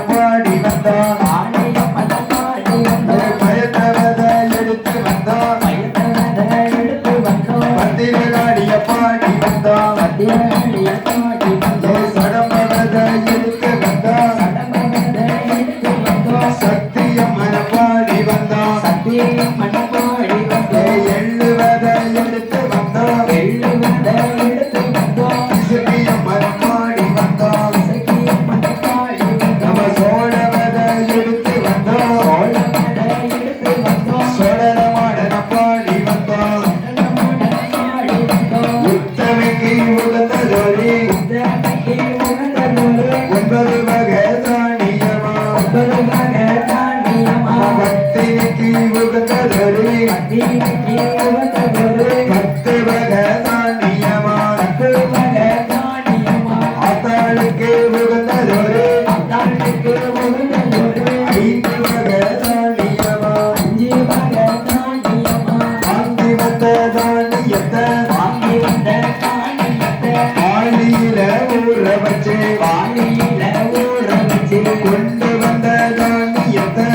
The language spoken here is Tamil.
பாடி வந்தான் பயத்தவத எடுத்து வந்தான் பத்திரகாடிய பாடி வந்தான் சடமவத எடுத்து வந்தான் சத்தியம்மன பாடி வந்தான் எள்ளுவத எடுத்து வந்தான் இசக்கியம்மன பாடி வந்தான் நம்ம சோழவத எடுத்து வந்தான் சோழரமாடன பாடி வந்தான் உத்தமைக்கு உகந்ததொரு 9 வகை தானியமா பக்திக்கு உகந்ததொரு 10 வகை தானியமா ஆத்தாளுக்கு உகந்ததொரு 5 வகை தானியமா வாங்கி வந்த தானியத்தை ஆளியில ஊற வச்சு கொண்டு வந்த தானியத்தை